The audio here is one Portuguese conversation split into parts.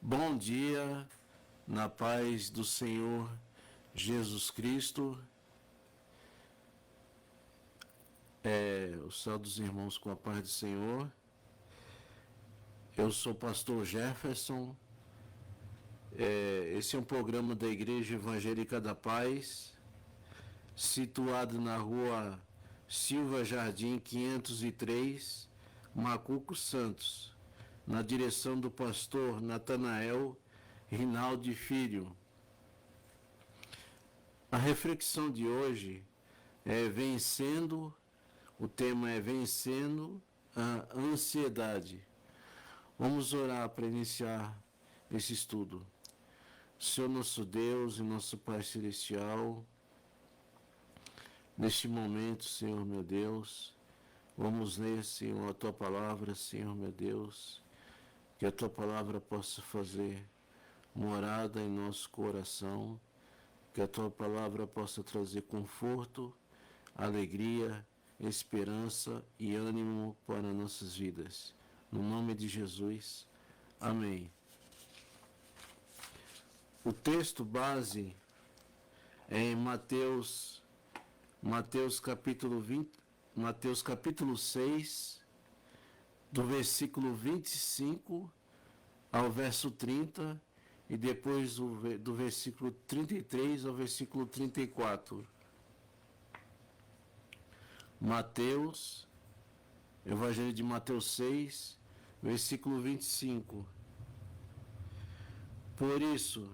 Bom dia, na paz do Senhor Jesus Cristo. O céu dos irmãos com a paz do Senhor. Eu sou o pastor Jefferson. Esse é um programa da Igreja Evangélica da Paz, situado na rua Silva Jardim 503, Macuco Santos, na direção do pastor Natanael Rinaldi Filho. A reflexão de hoje o tema é vencendo a ansiedade. Vamos orar para iniciar esse estudo. Senhor nosso Deus e nosso Pai Celestial, neste momento, Senhor meu Deus, vamos ler, Senhor, a Tua Palavra, Senhor meu Deus, que a Tua Palavra possa fazer morada em nosso coração, que a Tua Palavra possa trazer conforto, alegria, esperança e ânimo para nossas vidas. No nome de Jesus, amém. O texto base é em Mateus capítulo 6, do versículo 25 ao verso 30, e depois do versículo 33 ao versículo 34. Evangelho de Mateus 6, versículo 25. Por isso,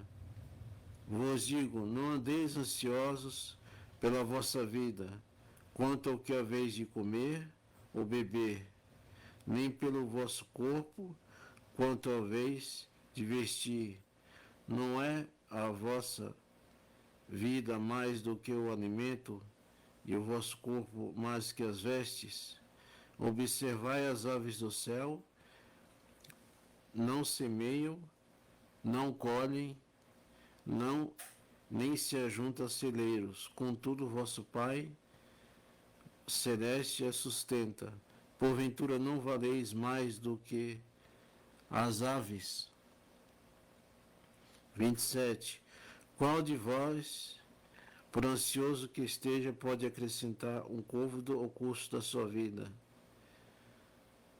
vos digo, não andeis ansiosos pela vossa vida, quanto ao que haveis de comer ou beber, nem pelo vosso corpo, quanto haveis de vestir. Não é a vossa vida mais do que o alimento, e o vosso corpo mais que as vestes? Observai as aves do céu, não semeiam, não colhem, nem se ajuntam a celeiros, contudo vosso Pai celeste as sustenta. Porventura não valeis mais do que as aves? 27. Qual de vós, por ansioso que esteja, pode acrescentar um côvado ao curso da sua vida?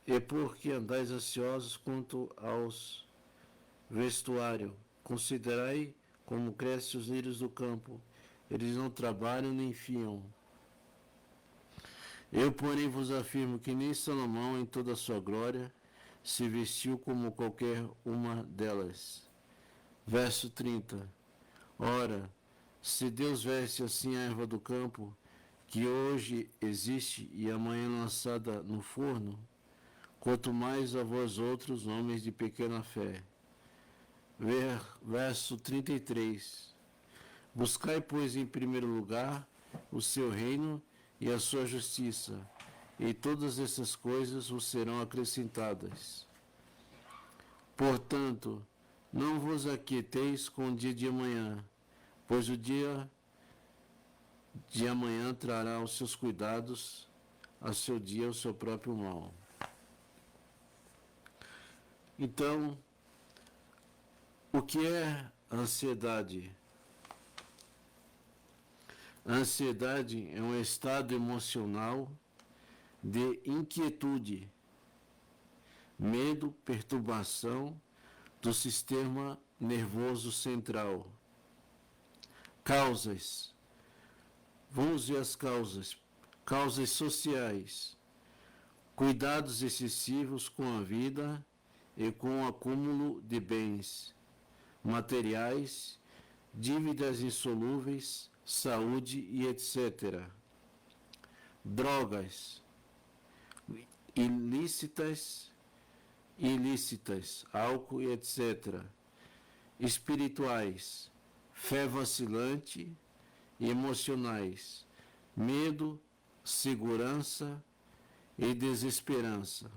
E por que andais ansiosos quanto aos vestuário? Considerai como crescem os lírios do campo, eles não trabalham nem fiam. Eu, porém, vos afirmo que nem Salomão, em toda a sua glória, se vestiu como qualquer uma delas. Verso 30. Ora, se Deus veste assim a erva do campo, que hoje existe e amanhã lançada no forno, quanto mais a vós outros, homens de pequena fé. Verso 33. Buscai, pois, em primeiro lugar o seu reino e a sua justiça, e todas essas coisas vos serão acrescentadas. Portanto, não vos aquieteis com o dia de amanhã, pois o dia de amanhã trará os seus cuidados, a seu dia o seu próprio mal. Então, o que é ansiedade? A ansiedade é um estado emocional de inquietude, medo, perturbação do sistema nervoso central. Causas. Vamos ver as causas. Causas sociais. Cuidados excessivos com a vida e com o acúmulo de bens materiais, dívidas insolúveis, saúde e etc. Drogas ilícitas, álcool e etc. Espirituais, fé vacilante e emocionais, medo, segurança e desesperança.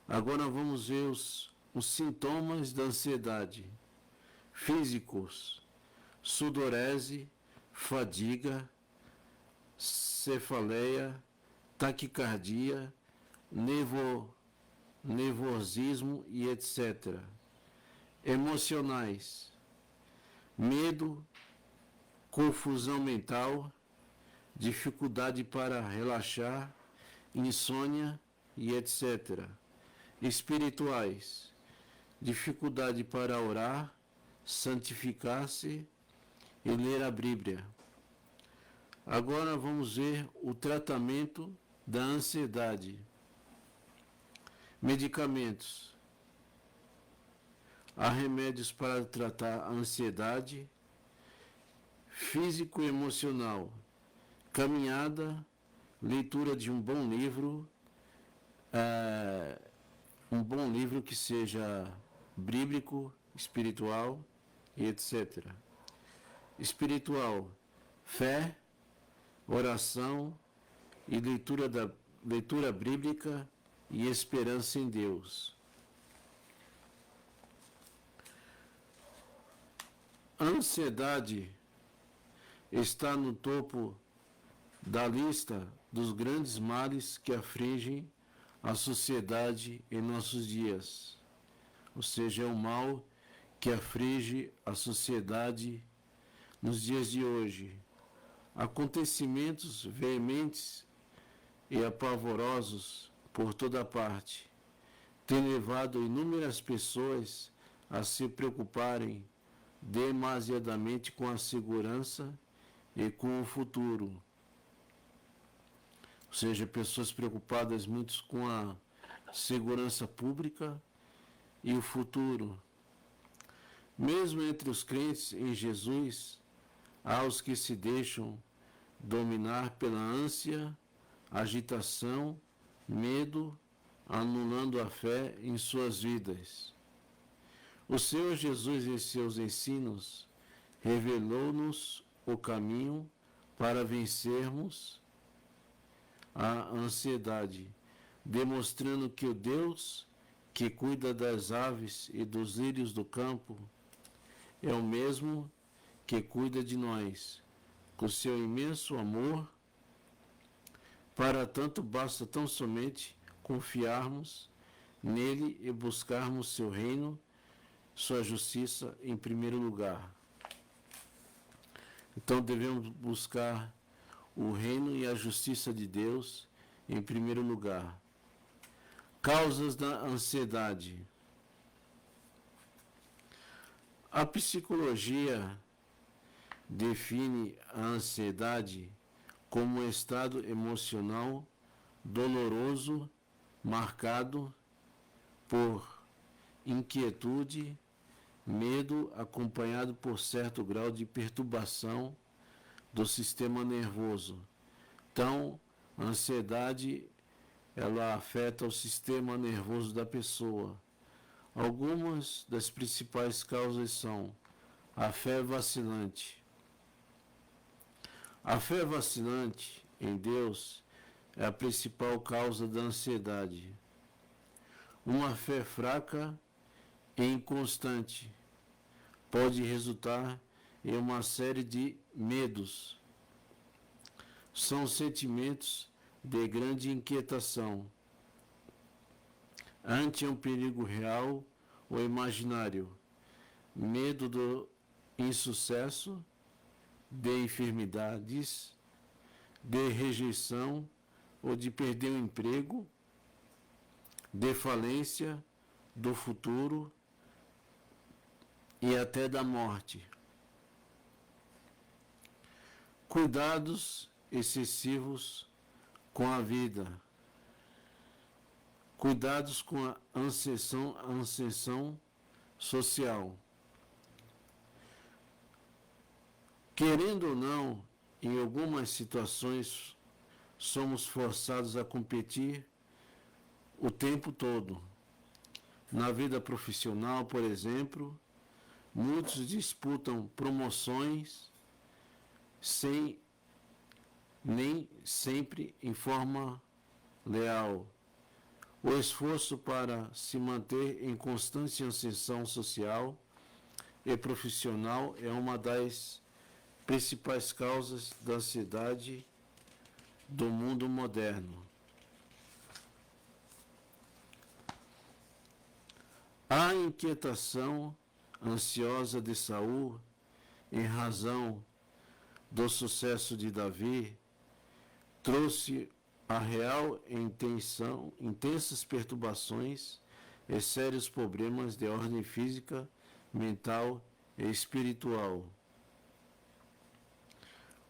Agora vamos ver os sintomas da ansiedade. Físicos: sudorese, fadiga, cefaleia, taquicardia, nervosismo e etc. Emocionais: medo, confusão mental, dificuldade para relaxar, insônia e etc. Espirituais: dificuldade para orar, santificar-se e ler a Bíblia. Agora vamos ver o tratamento da ansiedade. Medicamentos: há remédios para tratar a ansiedade físico e emocional, caminhada, leitura de um bom livro, que seja bíblico, espiritual e etc. Espiritual: fé, oração e leitura bíblica e esperança em Deus. A ansiedade está no topo da lista dos grandes males que afligem a sociedade em nossos dias. Ou seja, é o mal que aflige a sociedade nos dias de hoje. Acontecimentos veementes e apavorosos por toda parte têm levado inúmeras pessoas a se preocuparem demasiadamente com a segurança e com o futuro. Ou seja, pessoas preocupadas muito com a segurança pública e o futuro. Mesmo entre os crentes em Jesus, há os que se deixam dominar pela ânsia, agitação, medo, anulando a fé em suas vidas. O Senhor Jesus, em seus ensinos, revelou-nos o caminho para vencermos a ansiedade, demonstrando que o Deus que cuida das aves e dos lírios do campo é o mesmo que cuida de nós, com seu imenso amor. Para tanto, basta tão somente confiarmos nele e buscarmos seu reino, sua justiça em primeiro lugar. Então devemos buscar o reino e a justiça de Deus em primeiro lugar. Causas da ansiedade. A psicologia define a ansiedade como um estado emocional doloroso, marcado por inquietude, medo, acompanhado por certo grau de perturbação do sistema nervoso. Então, a ansiedade, ela afeta o sistema nervoso da pessoa. Algumas das principais causas são a fé vacilante. A fé vacilante em Deus é a principal causa da ansiedade. Uma fé fraca e inconstante pode resultar em uma série de medos. São sentimentos de grande inquietação ante um perigo real ou imaginário, medo do insucesso, de enfermidades, de rejeição ou de perder o emprego, de falência, do futuro e até da morte. Cuidados excessivos com a vida. Cuidados com a ascensão social. Querendo ou não, em algumas situações somos forçados a competir o tempo todo. Na vida profissional, por exemplo, muitos disputam promoções nem sempre em forma leal. O esforço para se manter em constante ascensão social e profissional é uma das principais causas da ansiedade do mundo moderno. A inquietação ansiosa de Saul, em razão do sucesso de Davi, trouxe a real intensas perturbações e sérios problemas de ordem física, mental e espiritual.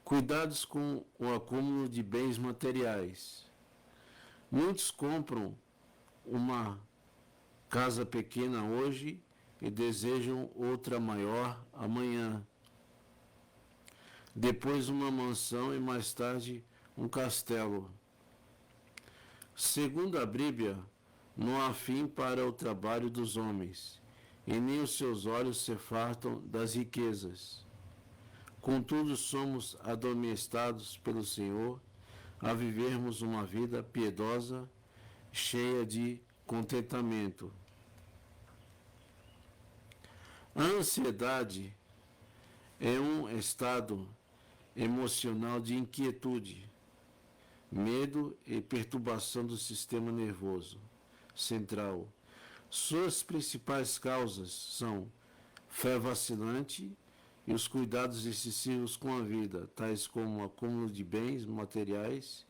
Cuidados com o acúmulo de bens materiais. Muitos compram uma casa pequena hoje e desejam outra maior amanhã. Depois uma mansão e mais tarde um castelo. Segundo a Bíblia, não há fim para o trabalho dos homens, e nem os seus olhos se fartam das riquezas. Contudo, somos admoestados pelo Senhor a vivermos uma vida piedosa, cheia de contentamento. A ansiedade é um estado emocional de inquietude, medo e perturbação do sistema nervoso central. Suas principais causas são fé vacilante e os cuidados excessivos com a vida, tais como o acúmulo de bens materiais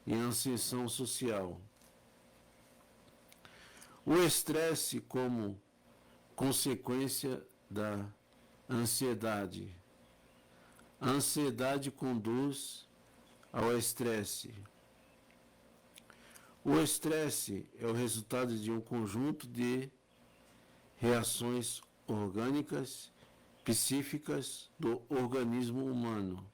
e a ascensão social. O estresse como consequência da ansiedade. A ansiedade conduz ao estresse. O estresse é o resultado de um conjunto de reações orgânicas, psíquicas do organismo humano.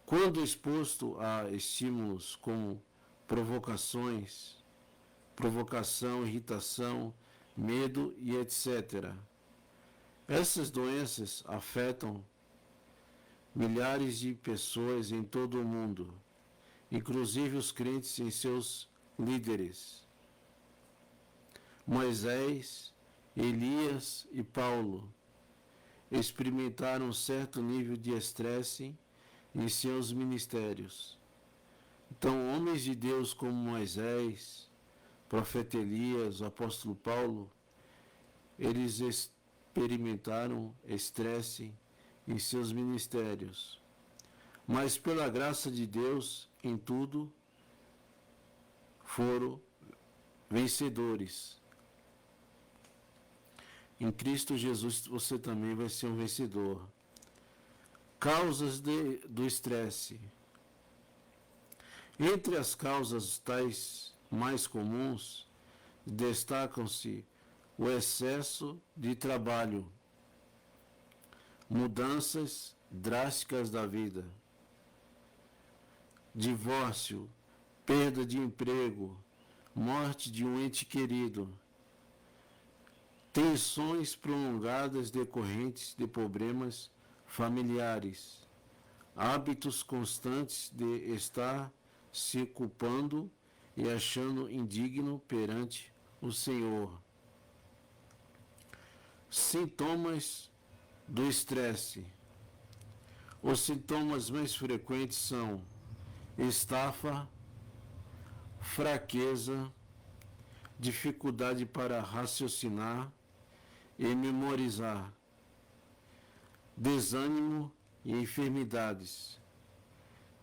Quando exposto a estímulos como provocação, irritação, medo e etc. Essas doenças afetam milhares de pessoas em todo o mundo, inclusive os crentes em seus líderes. Moisés, Elias e Paulo experimentaram um certo nível de estresse em seus ministérios. Então, homens de Deus como Moisés, profeta Elias, o apóstolo Paulo, eles experimentaram estresse em seus ministérios. Mas pela graça de Deus, em tudo, foram vencedores. Em Cristo Jesus você também vai ser um vencedor. Causas do estresse. Entre as causas tais mais comuns, destacam-se o excesso de trabalho, mudanças drásticas da vida, divórcio, perda de emprego, morte de um ente querido, tensões prolongadas decorrentes de problemas familiares, hábitos constantes de estar se culpando e achando indigno perante o Senhor. Sintomas do estresse. Os sintomas mais frequentes são estafa, fraqueza, dificuldade para raciocinar e memorizar, desânimo e enfermidades,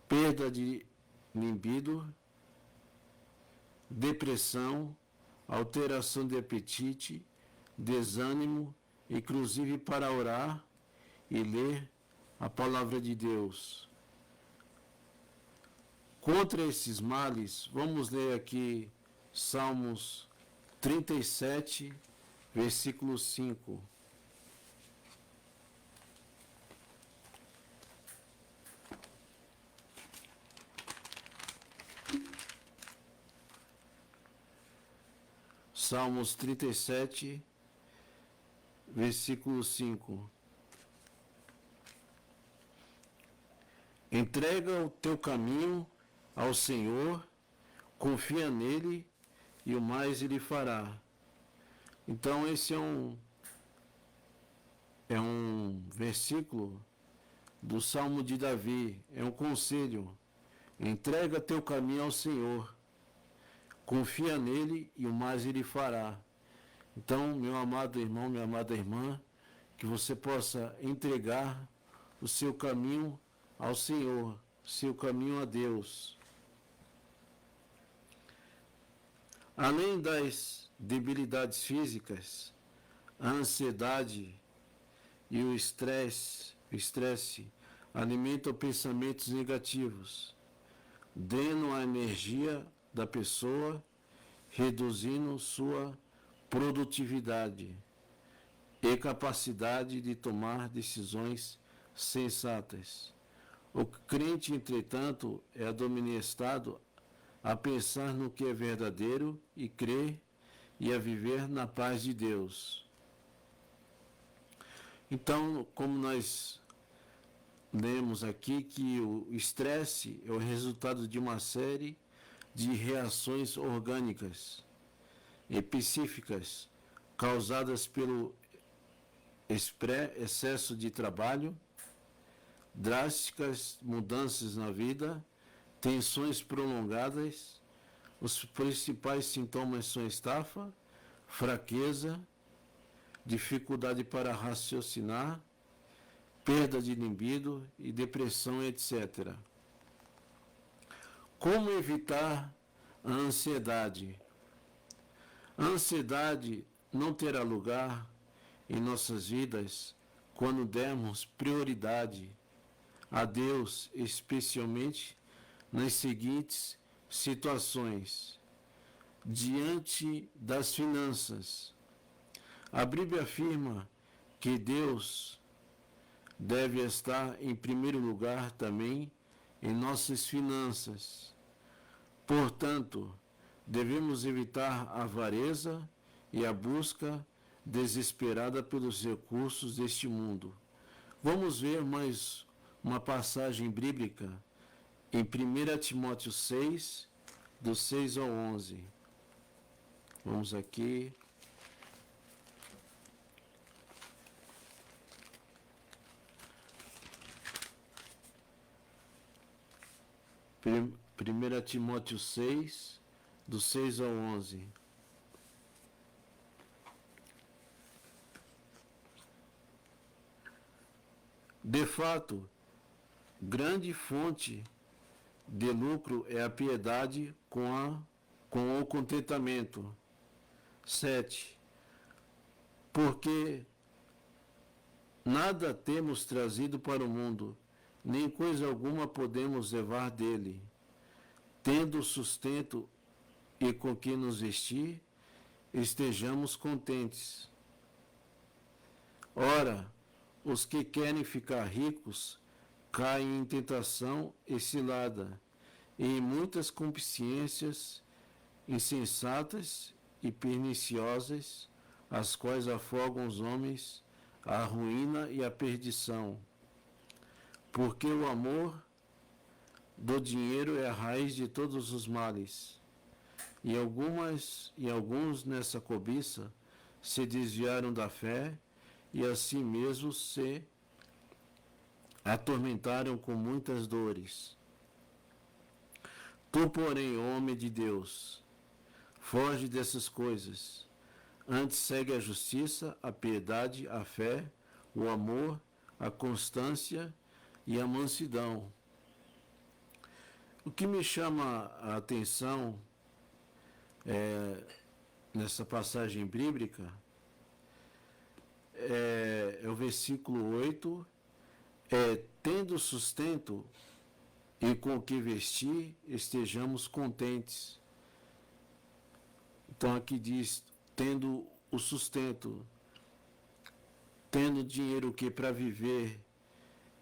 perda de libido, depressão, alteração de apetite, desânimo, inclusive para orar e ler a palavra de Deus. Contra esses males, vamos ler aqui Salmos 37, versículo 5. Salmos 37, versículo 5. Entrega o teu caminho ao Senhor, confia nele e o mais ele fará. Então esse é um versículo do Salmo de Davi, é um conselho. Entrega teu caminho ao Senhor, confia nele e o mais ele fará. Então, meu amado irmão, minha amada irmã, que você possa entregar o seu caminho ao Senhor, seu caminho a Deus. Além das debilidades físicas, a ansiedade e o estresse alimentam pensamentos negativos, drenam a energia da pessoa, reduzindo sua produtividade e capacidade de tomar decisões sensatas. O crente, entretanto, é admoestado a pensar no que é verdadeiro e crer e a viver na paz de Deus. Então, como nós lemos aqui, que o estresse é o resultado de uma série de reações orgânicas específicas causadas pelo excesso de trabalho, drásticas mudanças na vida, tensões prolongadas. Os principais sintomas são estafa, fraqueza, dificuldade para raciocinar, perda de libido e depressão, etc. Como evitar a ansiedade? A ansiedade não terá lugar em nossas vidas quando dermos prioridade a Deus, especialmente nas seguintes situações. Diante das finanças, a Bíblia afirma que Deus deve estar em primeiro lugar também em nossas finanças. Portanto, devemos evitar a avareza e a busca desesperada pelos recursos deste mundo. Vamos ver mais uma passagem bíblica em 1 Timóteo 6, do 6 ao 11. Vamos aqui. Primeira Timóteo 6, do 6 ao 11. De fato, grande fonte de lucro é a piedade com o contentamento. 7. Porque nada temos trazido para o mundo, nem coisa alguma podemos levar dele. Tendo sustento e com que nos vestir, estejamos contentes. Ora, os que querem ficar ricos caem em tentação e cilada, e em muitas concupiscências insensatas e perniciosas, as quais afogam os homens à ruína e à perdição. Porque o amor do dinheiro é a raiz de todos os males. E alguns nessa cobiça se desviaram da fé e assim mesmo se atormentaram com muitas dores. Tu, porém, homem de Deus, foge dessas coisas. Antes segue a justiça, a piedade, a fé, o amor, a constância e a mansidão. O que me chama a atenção nessa passagem bíblica é o versículo 8, tendo sustento e com o que vestir, estejamos contentes. Então aqui diz, tendo o sustento, tendo dinheiro que para viver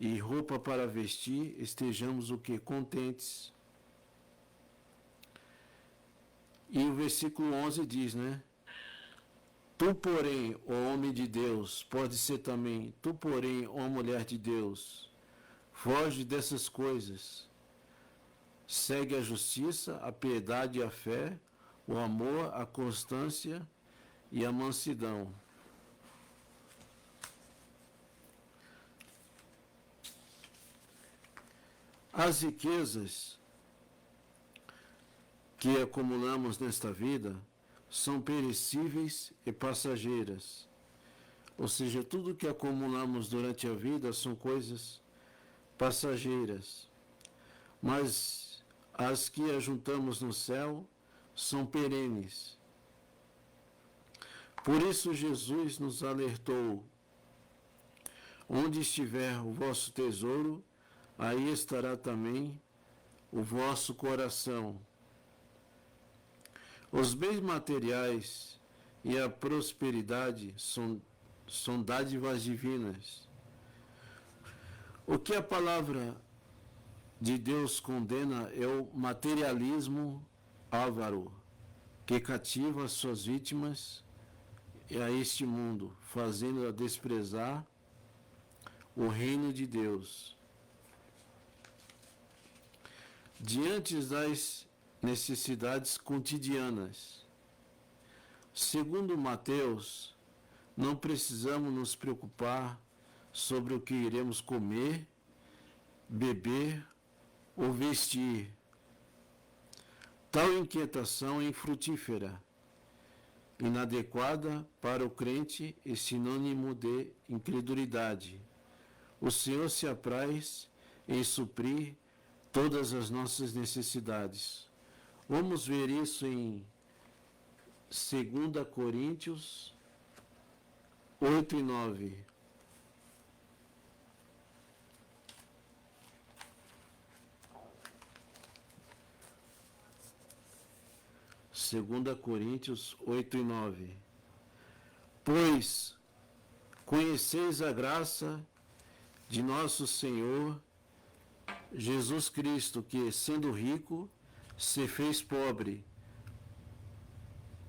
e roupa para vestir, estejamos o que? Contentes. E o versículo 11 diz, né? Tu, porém, ó homem de Deus, pode ser também, tu, porém, ó mulher de Deus, foge dessas coisas. Segue a justiça, a piedade e a fé, o amor, a constância e a mansidão. As riquezas que acumulamos nesta vida são perecíveis e passageiras. Ou seja, tudo que acumulamos durante a vida são coisas passageiras. Mas as que ajuntamos no céu são perenes. Por isso Jesus nos alertou: onde estiver o vosso tesouro, aí estará também o vosso coração. Os bens materiais e a prosperidade são dádivas divinas. O que a palavra de Deus condena é o materialismo avaro, que cativa suas vítimas a este mundo, fazendo-a desprezar o reino de Deus. Diante das necessidades cotidianas, segundo Mateus, não precisamos nos preocupar sobre o que iremos comer, beber ou vestir. Tal inquietação é infrutífera, inadequada para o crente e sinônimo de incredulidade. O Senhor se apraz em suprir todas as nossas necessidades. Vamos ver isso em 2 Coríntios 8 e 9. Segunda Coríntios 8 e 9. Pois conheceis a graça de nosso Senhor Jesus Cristo, que, sendo rico, se fez pobre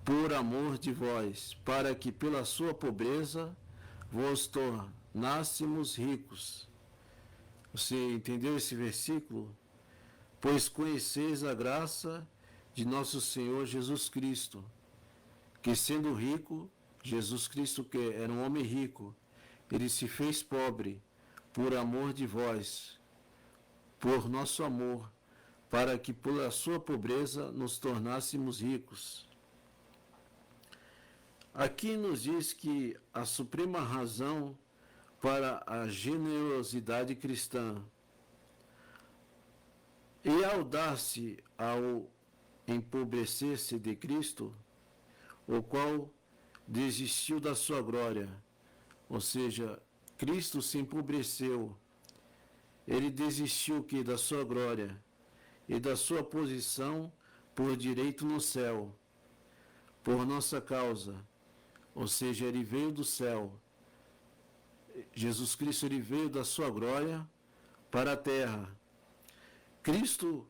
por amor de vós, para que pela sua pobreza vos tornássemos ricos. Você entendeu esse versículo? Pois conheceis a graça de nosso Senhor Jesus Cristo, que, sendo rico, Jesus Cristo, que era um homem rico, ele se fez pobre por amor de vós, por nosso amor, para que pela sua pobreza nos tornássemos ricos. Aqui nos diz que a suprema razão para a generosidade cristã e ao dar-se ao empobrecer-se de Cristo, o qual desistiu da sua glória, ou seja, Cristo se empobreceu. Ele desistiu que da sua glória e da sua posição por direito no céu, por nossa causa. Ou seja, ele veio do céu. Jesus Cristo, ele veio da sua glória para a terra. Cristo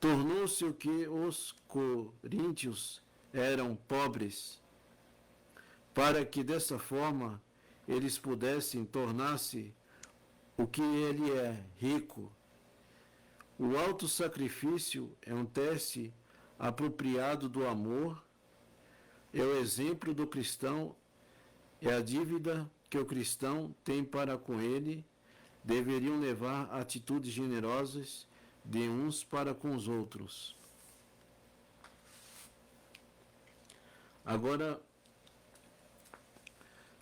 tornou-se o que os coríntios eram pobres, para que dessa forma eles pudessem tornar-se o que ele é, rico. O auto-sacrifício é um teste apropriado do amor, é o exemplo do cristão, é a dívida que o cristão tem para com ele. Deveriam levar atitudes generosas de uns para com os outros. Agora,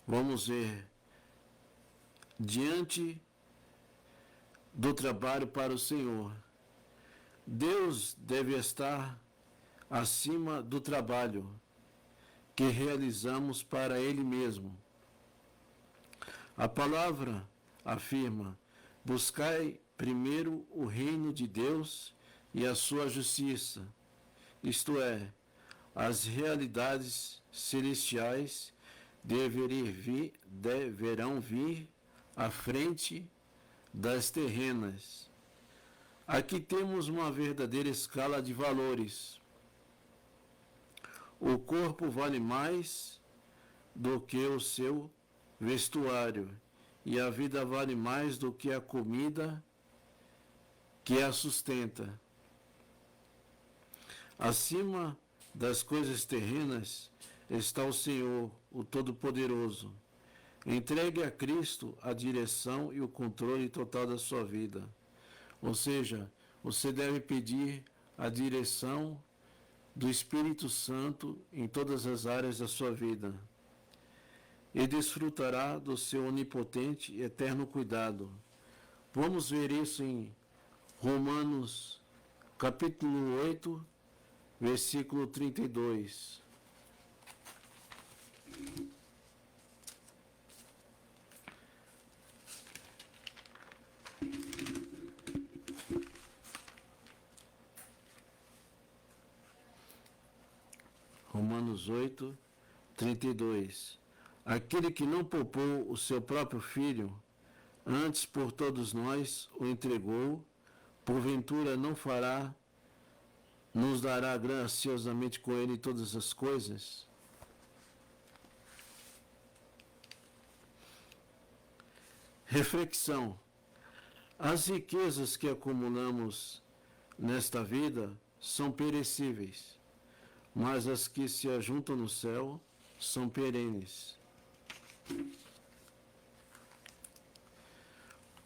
vamos ver, diante do trabalho para o Senhor. Deus deve estar acima do trabalho que realizamos para Ele mesmo. A palavra afirma: buscai primeiro o reino de Deus e a sua justiça, isto é, as realidades celestiais deverão vir à frente das terrenas. Aqui temos uma verdadeira escala de valores. O corpo vale mais do que o seu vestuário, e a vida vale mais do que a comida que a sustenta. Acima das coisas terrenas está o Senhor, o Todo-Poderoso. Entregue a Cristo a direção e o controle total da sua vida. Ou seja, você deve pedir a direção do Espírito Santo em todas as áreas da sua vida e desfrutará do seu onipotente e eterno cuidado. Vamos ver isso em Romanos, capítulo 8, versículo 32. Romanos 8, 32. Aquele que não poupou o seu próprio filho, antes por todos nós o entregou, porventura não fará, nos dará graciosamente com ele todas as coisas? Reflexão. As riquezas que acumulamos nesta vida são perecíveis, mas as que se ajuntam no céu são perenes.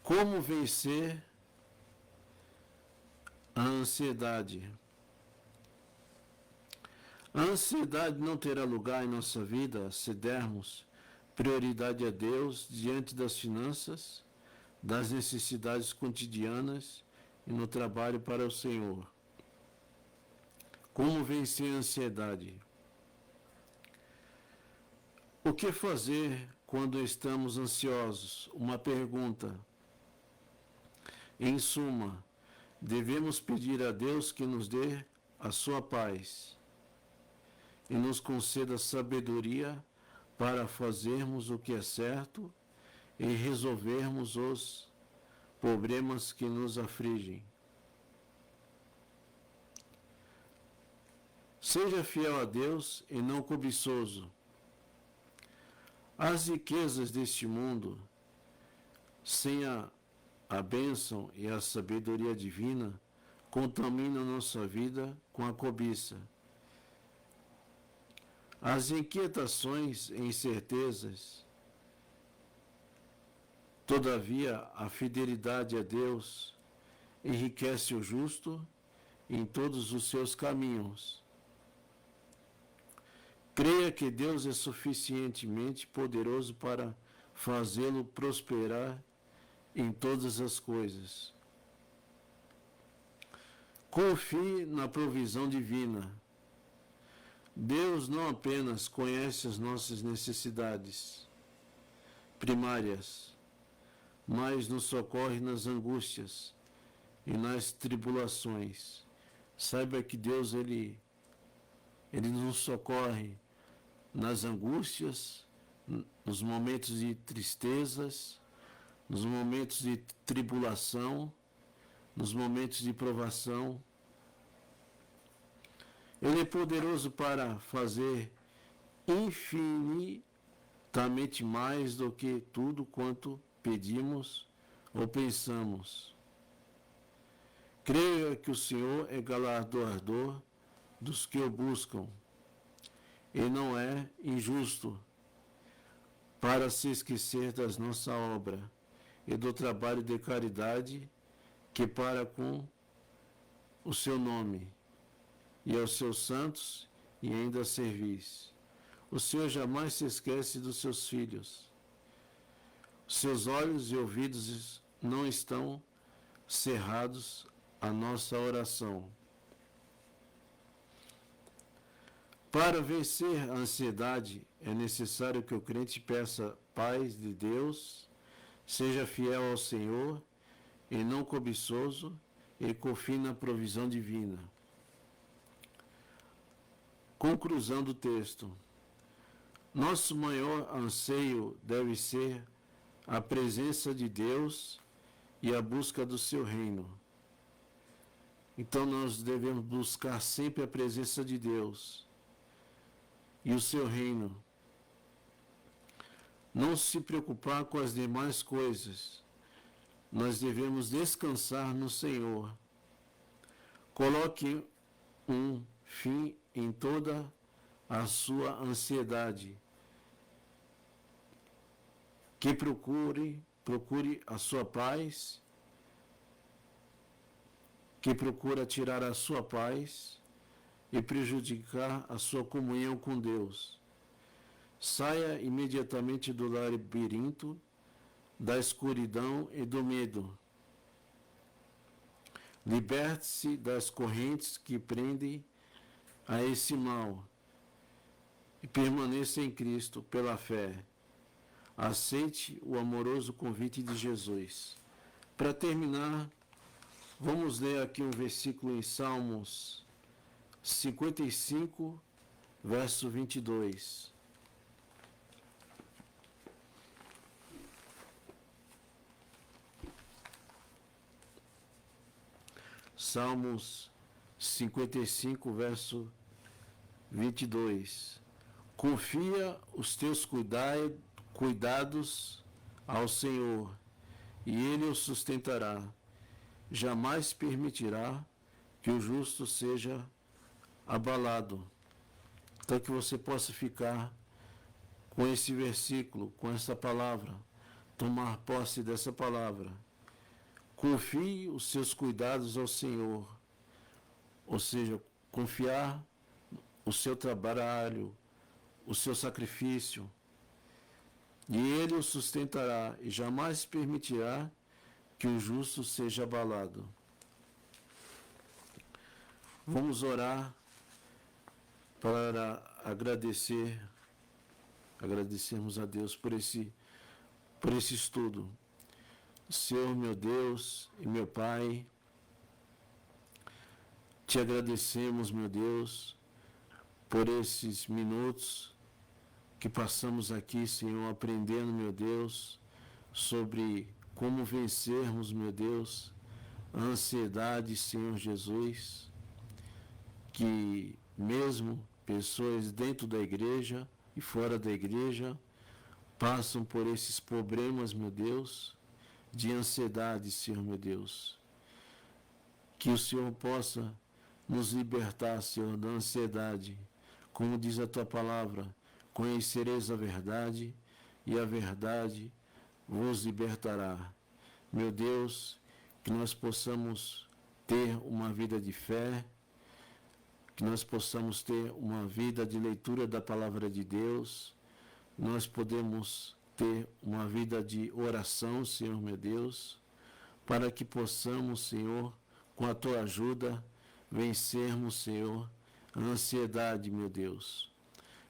Como vencer a ansiedade? A ansiedade não terá lugar em nossa vida se dermos prioridade a Deus diante das finanças, das necessidades cotidianas e no trabalho para o Senhor. Como vencer a ansiedade? O que fazer quando estamos ansiosos? Uma pergunta. Em suma, devemos pedir a Deus que nos dê a sua paz e nos conceda sabedoria para fazermos o que é certo e resolvermos os problemas que nos afligem. Seja fiel a Deus e não cobiçoso. As riquezas deste mundo, sem a bênção e a sabedoria divina, contaminam nossa vida com a cobiça. As inquietações e incertezas. Todavia, a fidelidade a Deus enriquece o justo em todos os seus caminhos. Creia que Deus é suficientemente poderoso para fazê-lo prosperar em todas as coisas. Confie na provisão divina. Deus não apenas conhece as nossas necessidades primárias, mas nos socorre nas angústias e nas tribulações. Saiba que Deus, Ele nos socorre nas angústias, nos momentos de tristezas, nos momentos de tribulação, nos momentos de provação. Ele é poderoso para fazer infinitamente mais do que tudo quanto pedimos ou pensamos. Creia que o Senhor é galardoador dos que o buscam, e não é injusto para se esquecer das nossa obra e do trabalho de caridade que para com o seu nome e aos seus santos e ainda servis. O Senhor jamais se esquece dos seus filhos. Seus olhos e ouvidos não estão cerrados à nossa oração. Para vencer a ansiedade, é necessário que o crente peça paz de Deus, seja fiel ao Senhor e não cobiçoso, e confie na provisão divina. Conclusão do texto. Nosso maior anseio deve ser a presença de Deus e a busca do seu reino. Então nós devemos buscar sempre a presença de Deus e o seu reino. Não se preocupar com as demais coisas. Nós devemos descansar no Senhor. Coloque um fim em toda a sua ansiedade. Que procure a sua paz, que procura tirar a sua paz e prejudicar a sua comunhão com Deus. Saia imediatamente do labirinto, da escuridão e do medo. Liberte-se das correntes que prendem a esse mal e permaneça em Cristo pela fé. Aceite o amoroso convite de Jesus. Para terminar, vamos ler aqui um versículo em Salmos 55, verso 22. Salmos 55, verso 22. Confia os teus cuidados ao Senhor, e Ele o sustentará. Jamais permitirá que o justo seja abalado. Então que você possa ficar com esse versículo, com essa palavra, tomar posse dessa palavra. Confie os seus cuidados ao Senhor, ou seja, confiar o seu trabalho, o seu sacrifício, e Ele o sustentará e jamais permitirá que o justo seja abalado. Vamos orar para agradecermos a Deus por esse estudo. Senhor, meu Deus e meu Pai, te agradecemos, meu Deus, por esses minutos que passamos aqui, Senhor, aprendendo, meu Deus, sobre como vencermos, meu Deus, a ansiedade, Senhor Jesus, que mesmo pessoas dentro da igreja e fora da igreja passam por esses problemas, meu Deus, de ansiedade, Senhor, meu Deus. Que o Senhor possa nos libertar, Senhor, da ansiedade. Como diz a tua palavra, conhecereis a verdade e a verdade vos libertará. Meu Deus, que nós possamos ter uma vida de fé, que nós possamos ter uma vida de leitura da palavra de Deus, nós podemos ter uma vida de oração, Senhor meu Deus, para que possamos, Senhor, com a tua ajuda, vencermos, Senhor, a ansiedade, meu Deus.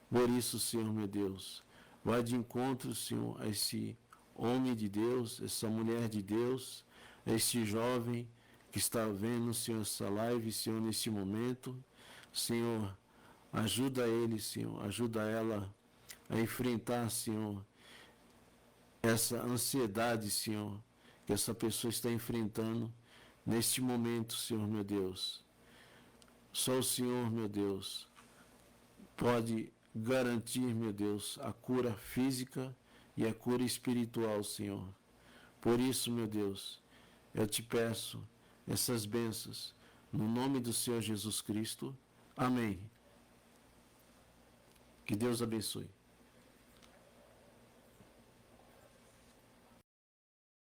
Por isso, Senhor meu Deus, vai de encontro, Senhor, a esse homem de Deus, essa mulher de Deus, a esse jovem que está vendo, Senhor, essa live, Senhor, neste momento. Senhor, ajuda ele, Senhor, ajuda ela a enfrentar, Senhor, essa ansiedade, Senhor, que essa pessoa está enfrentando neste momento, Senhor, meu Deus. Só o Senhor, meu Deus, pode garantir, meu Deus, a cura física e a cura espiritual, Senhor. Por isso, meu Deus, eu te peço essas bênçãos, no nome do Senhor Jesus Cristo. Amém. Que Deus abençoe.